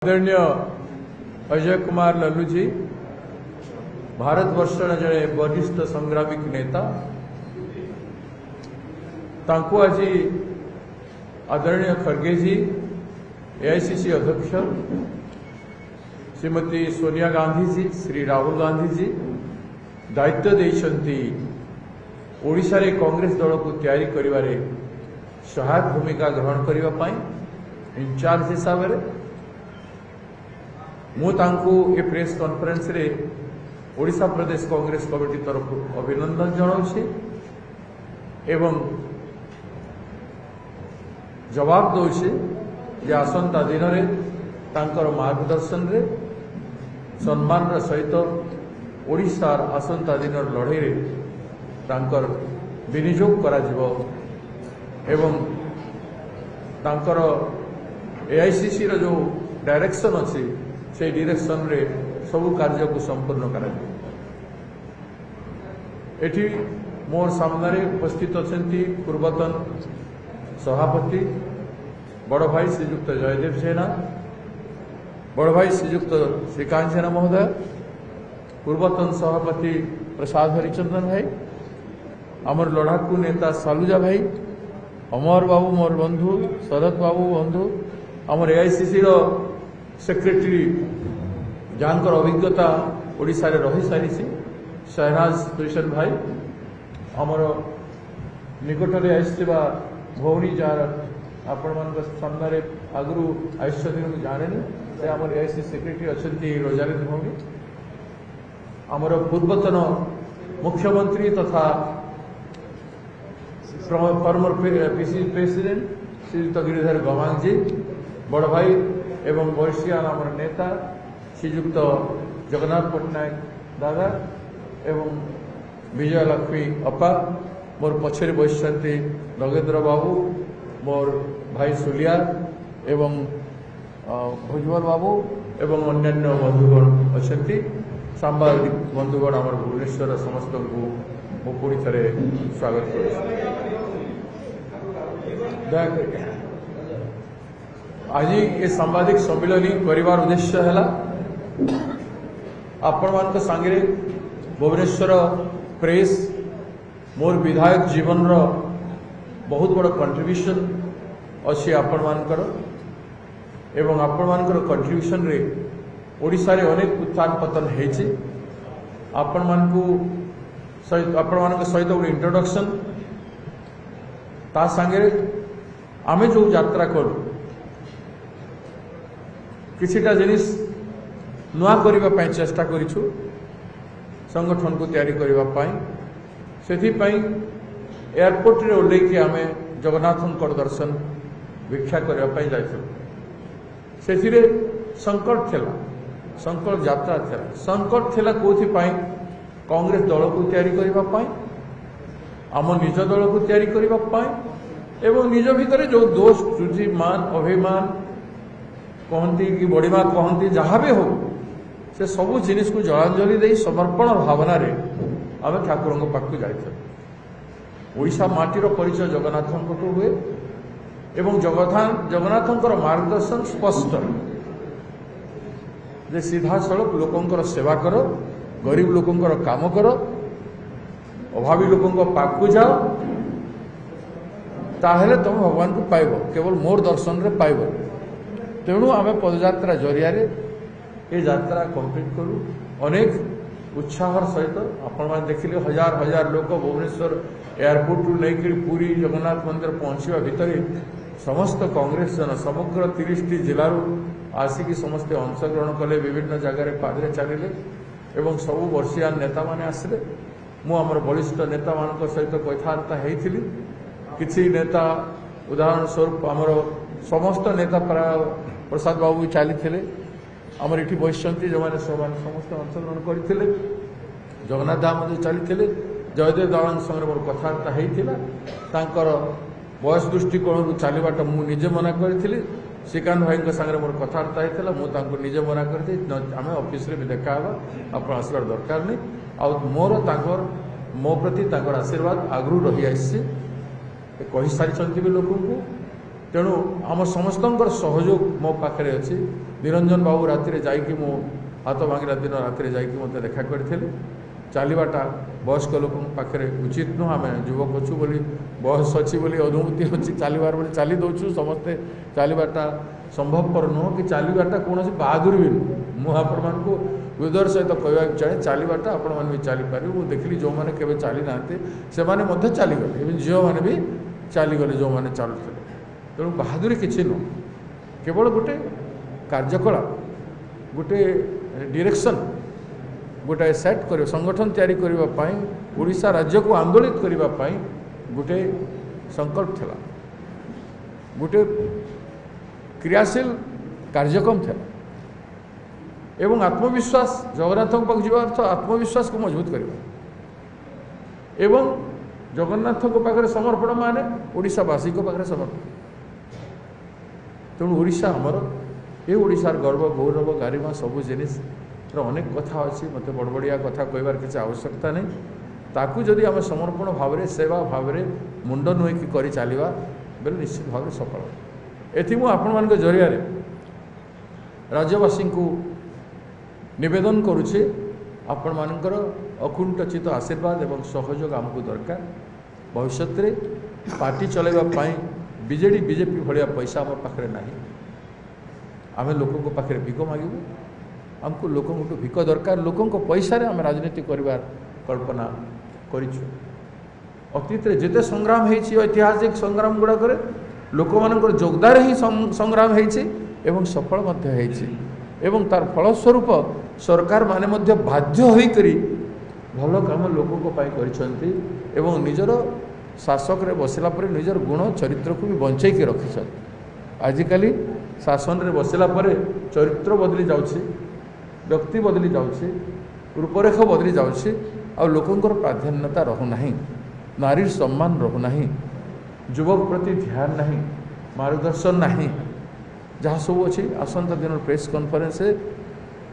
आदरणीय अजय कुमार लल्लू जी भारतवर्ष जड़े वरिष्ठ संग्रामिक नेता तांको आज आदरणीय खड़गे जी एआईसीसी अध्यक्ष श्रीमती सोनिया गांधी जी श्री राहुल गांधी जी दायित्व देइछंती ओडिशा रे कांग्रेस दल को तैयारी करिवारे सहायक भूमिका ग्रहण करिवा पाई इंचार्ज हिसाब रे मु तांको ए प्रेस कॉन्फ्रेंस रे ओडिशा प्रदेश कांग्रेस कमिटी तरफ अभिनंदन जनाउछि एवं जवाब दौछि जे आसंता दिन रे तांकर मार्गदर्शन रे सम्मान सहित ओडिशार आसंता दिन लड़ाई रे तांकर विनियोग करा जिवो एवं तांकर एआईसीसी रो जो डायरेक्शन अछि से डायरेक्शन रे सबु कार्य को संपूर्ण करा एठी मोर सामने उपस्थित अछंती पूर्वतन सभापति बड़ भाई श्रीयुक्त जयदेव सेना बड़ भाई श्रीयुक्त श्रीकांत सेना महोदय पूर्वतन सभापति प्रसाद हरिचंदन भाई आमर लड़ाकू नेता सालुजा भाई अमर बाबू मोर बंधु शरद बाबू बंधु आमर एआईसीसी रो सेक्रेटरी जानकर अभिज्ञता ओडिशा रे रही सारी शहनाज कृष्ण भाई आमर निकट में आसवा भौणी जार आपण मान सामने आगु आश्चर्य जाने से आम एआईसी सेक्रेटरी अच्छा रोजालिन भौणी आमर पूर्वतन मुख्यमंत्री तथा फॉर्मर पीसी प्रेसिडेंट श्रीयुक्त गिरिधर गमांग जी बड़ भाई एवं वरिष्ठियान आमर नेता श्रीयुक्त जगन्नाथ पट्टनायक दादा एवं विजय लक्ष्मी अपा मोर पछरे बसते नगेंद्र बाबू मोर भाई सुलिया एवं भुजबल बाबू एवं अन्यान्य बंधुगण अच्छा सांबादिक बंधुगण आमर भुवनेश्वर समस्त को मु पुणी थे स्वागत कर आज ये सांबादिक सम्मिलन करिवार उद्देश्य है आपण मान सांगे भुवनेश्वर प्रेस मोर विधायक जीवन रो बहुत बड़ कंट्रीब्यूशन अच्छी आपण मानकर एवं आपण मानकर कंट्रीब्यूशन रे ओडिशा रे अनेक उत्थान पतन हेछि आपण मानकु सहित आपण मानक सहित गोटे इंट्रोडक्शन ता संगे आमे जो यात्रा करू किछिटा जिनिस नुआ करिबा पई चेष्टा करिछु संगठन को तैयारी करिबा पई सेथि पई एयरपोर्ट रे ओल्ले कि आमे जगन्नाथन दर्शन भिक्षा करिबा पई जाइछु सेथिरे संकट थिला संकट यात्रा थिला संकट थिला कोथि पई कांग्रेस दल को तैयारी करिबा पई आम निज दल को तैयारी करिबा पई एवं निज भितर जो दोष त्रुटि मान अभिमान कहती कि बड़ीमा कहती जहाँ भी हो से सबू जिनिस को जलांजलि दे समर्पण भावना रे आम ठाकुर पाखक जाइए ओडिशा माटीर परिचय जगन्नाथ हुए एवं जगन्नाथ मार्गदर्शन स्पष्ट जे सीधा सड़क लोकंकर सेवा कर गरीब लोकंकर काम कर अभावी लोकों पाखक जाओ ताहेले तुम भगवान को पाइब केवल मोर दर्शन रे पाइब तेणु आम पदयात्रा जरिया ये यात्रा कंप्लीट करूँ अनेक उत्साह सहित आपण मैंने देखिले हजार हजार लोक भुवनेश्वर एयरपोर्ट रू नहीं पूरी जगन्नाथ मंदिर पहुंचवा भितर समस्त कांग्रेस जन समग्र 30 जिलूर आसिकी समस्ते अंशग्रहण कले विभिन्न जगार पादरे चलिले एवं सबू वर्षिया नेता माने आसिले मु आमर वरिष्ठ नेता मान सहित कथबार्ता होती किसी नेता उदाहरण स्वरूप आमर समस्त नेता प्राय प्रसाद बाबू चली आमर ये बसती जो मैंने समस्त अंशग्रहण करते जगन्नाथ धाम चली जयदेव दावान संगे मोर कथबार्ता होता बयस दृष्टिकोण चलवाटा मुझे मना करी श्रीकांत भाई सागर मोर कथबार्ता होता मुझे निजे मना करती आम ऑफिस रे भी देखा आप आसबार दरकार नहीं आ मोर मो प्रति आशीर्वाद आगु रही आसी कही सारी भी लोक तेणु आम समस्त सहयोग मो पाखे अच्छी निरंजन बाबू राति जाकि मो हाथ भांगला दिन राति जाकि मत देखा करते चलवाटा वयस्क लोक पाखे उचित नुह आम युवक अच्छु बोली बयस अच्छी बोली अनुभूति अच्छी चलबार बोली चली दौचु समस्ते चलवाटा संभवपर नुह कि चलवाटा कौन बहादुरी भी नुह मुझे को विदर सहित कहवाक चाहे चलवाटा आपण मैंने भी चलीपर मुझे देखिली जो मैंने केवे चली ना से चलीगले इवन झील मैंने भी चलीगले जो मैंने चलुते तेणु बहादुरी किसी नुह केवल गोटे कार्यकलाप गोटे डायरेक्शन गोटे सेट कर संगठन तैयारी करने ओडिशा राज्य को आंदोलित करने गोटे संकल्प था गोटे क्रियाशील कार्यक्रम था एवं आत्मविश्वास जगन्नाथ पाक जा अर्थ आत्मविश्वास को मजबूत करवा एवं जगन्नाथ पाखे समर्पण माने ओडिशावासी पाखे समर्पण तेणु ओडिशा आमर ये ओडिशार गर्व गौरव गारिमा सबू जिनिस अनेक कथा अच्छी मत बड़ बड़िया कथा कहबार किसी आवश्यकता नहीं ताकू जदि आम समर्पण भाव में सेवा भाव में मुंड नुईकी कर चलवा बेले निश्चित भाव सफल एथि मु आपण मान जरिया राज्यवासी को निवेदन करुचे आपण मानकर अकुंठचित आशीर्वाद एवं सहयोग आमको दरकार भविष्य में पार्टी चलैवाई बीजेडी बीजेपी भाया पैसा आम पाखे ना आम लोकों पाखे भिक मागू आमको लोक भिक दरकार लोकों पैसा आम राजनीति करार कल्पना करूँ अतीत जिते संग्राम होती ऐतिहासिक संग्राम गुड़ाक लोक मान जोगदान ही संग्राम होती सफल एवं तार फलस्वरूप सरकार माने बाध्य होकर भल काम लोकों कर निजर शासक रे बसला पर निजर गुण चरित्र को भी बंचैकी रखी आजिकल शासन रे बसला पर चरित्र बदली जाउछि व्यक्ति बदली जाउछि रूपरेख बदली जाउछि और लोकंकर प्राधान्यता रहूना नारी सम्मान रहूना युवक प्रति ध्यान नहीं मार्गदर्शन नहीं जहाँ सब अच्छी आसंता दिन प्रेस कॉन्फ्रेंस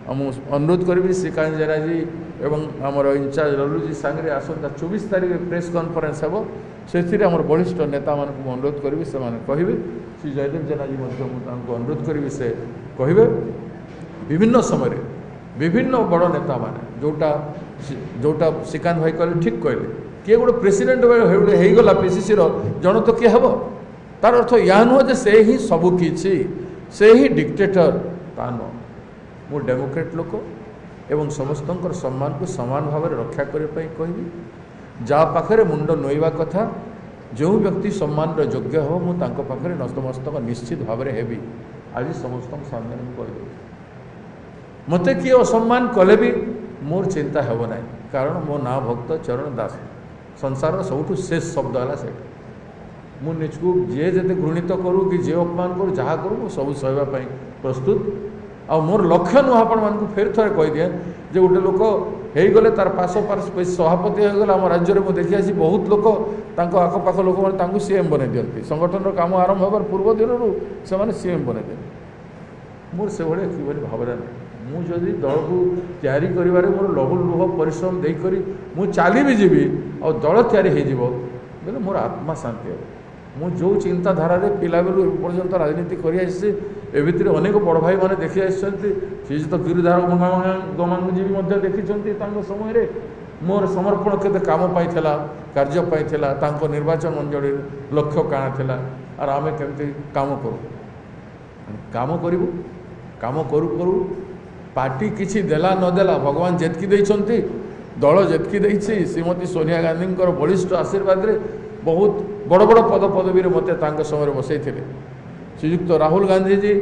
अनुरोध करी श्रीकांत जेना जी एवं आमर इंचार्ज लल्लूजी सांगे आसंता 24 तारीख प्रेस कॉन्फ्रेंस हे से वरिष्ठ नेता मान अनुरोध करी से कहे श्री जयदेव जेना जी अनुरोध करी से कहे विभिन्न समय विभिन्न बड़ नेता माने जोटा श्रीकांत भाई कहले ठीक कहले किए गोटे प्रेसिडेंट होगला पीसीसी जन तो किए हम तार अर्थ या नुह जे से ही सबकि से ही डिक्टेटर ता नुह मु डेमोक्रेट लोक एवं समस्त सम्मान को समान भाव में रक्षा करने कहि जहाँ पाखे मुंड नोइबा कथा जो व्यक्ति सम्मान योग्य हो मुझे नतमस्तक निश्चित भाव में हेबी आज समस्त सामने कही मत किए असम्मान कले भी मोर चिंता हेब ना कारण मो ना भक्त चरण दास संसार सबुठ शेष शब्द है से मु निजको जे जते घृणित करूँ कि जे अपमान करूँ जहाँ करूँ मु सब सहवाई प्रस्तुत आ मोर लक्ष्य नुह आपण मान फेर थे कहीदिए जे गोटे लोक होगले तार पास सभापति होगला आम राज्य में देखी आसी बहुत लोक आखपाख लोक मैंने सीएम बनई दिखती संगठन काम आरंभ होबार पूर्व दिन से सीएम बनई दिखते मोर से भाई कि भावना नहीं मुझे दल को तैयारी कर लहू लुह परिश्रम देकर मु चली भी जीवी और दल तैयारी बोले मोर आत्मा शांति हे मु जो चिंताधारा पिला बेलू पर्यंत राजनीति कर अनेक बड़ भाई मैंने देखी श्रीजुत गिरिधार गमांगजी देखी समय मोर समर्पण केते काम पाइला कार्य पाइला निर्वाचन मंडल लक्ष्य काଣା थिला और आम केमती काम करूँ काम करू करू पार्टी किसी देला नदेला भगवान जेतकी देइछंती दल जेतकी देइछि श्रीमती सोनिया गांधी बलिष्ठ आशीर्वाद रे बहुत बड़ बड़ पद पदवी मत समय बसई श्रीयुक्त राहुल गांधी जी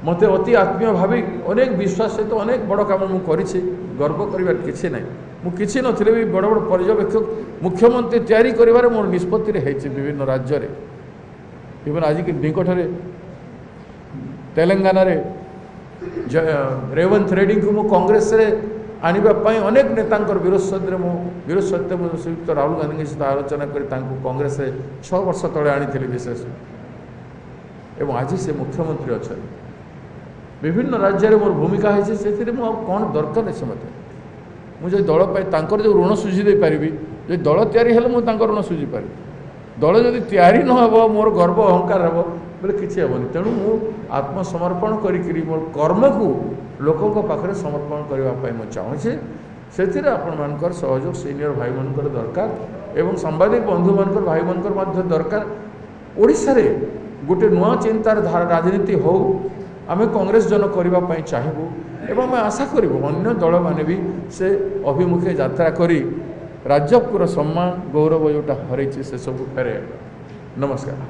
मत अति आत्मीय भावी अनेक विश्वास सहित अनेक बड़ काम मुझे गर्व कर किसी ना मुझे नथिले भी बड़ बड़ पर्यवेक्षक मुख्यमंत्री तैयारी कर मोर निष्पत्ति विभिन्न राज्य में इवन आज की निकटरे तेलंगाना रे रेवंत रेड्डी को कांग्रेस रे आने अनेक नेता विरोध सत्वे श्रीयुक्त राहुल गांधी सहित आलोचना कर कांग्रेस 6 वर्ष तले आनी विशेष एवं आज से मुख्यमंत्री अच्छा विभिन्न राज्य में मोर भूमिका है कौन दरकार से मत मुझे दल पर जो ऋण सुझी दे पारि जो दल तैयारी हेल्ले मुझे ऋण सुझी पारि दल जदि तैयारी न हो मोर गर्व अहंकार हे बोले किसी हेनी तेणु मु आत्मसमर्पण करी मोर कर्म को लोकों पाखे समर्पण करने मुझे चाहूँचे से आपण मानकर सहयोग सीनियर भाई मानकर दरकार एवं सांबादिक बंधु मानकर भाई मानकर दरकार ओडिशा रे गोटे नुआ चिंतार धारा राजनीति हो आम कांग्रेस जन करने चाहबू एवं आम आशा करूँ अन्य दल मैंने भी से अभिमुखे यात्रा करी राज्यपुर सम्मान गौरव जोटा हरई से सब फेरे। नमस्कार।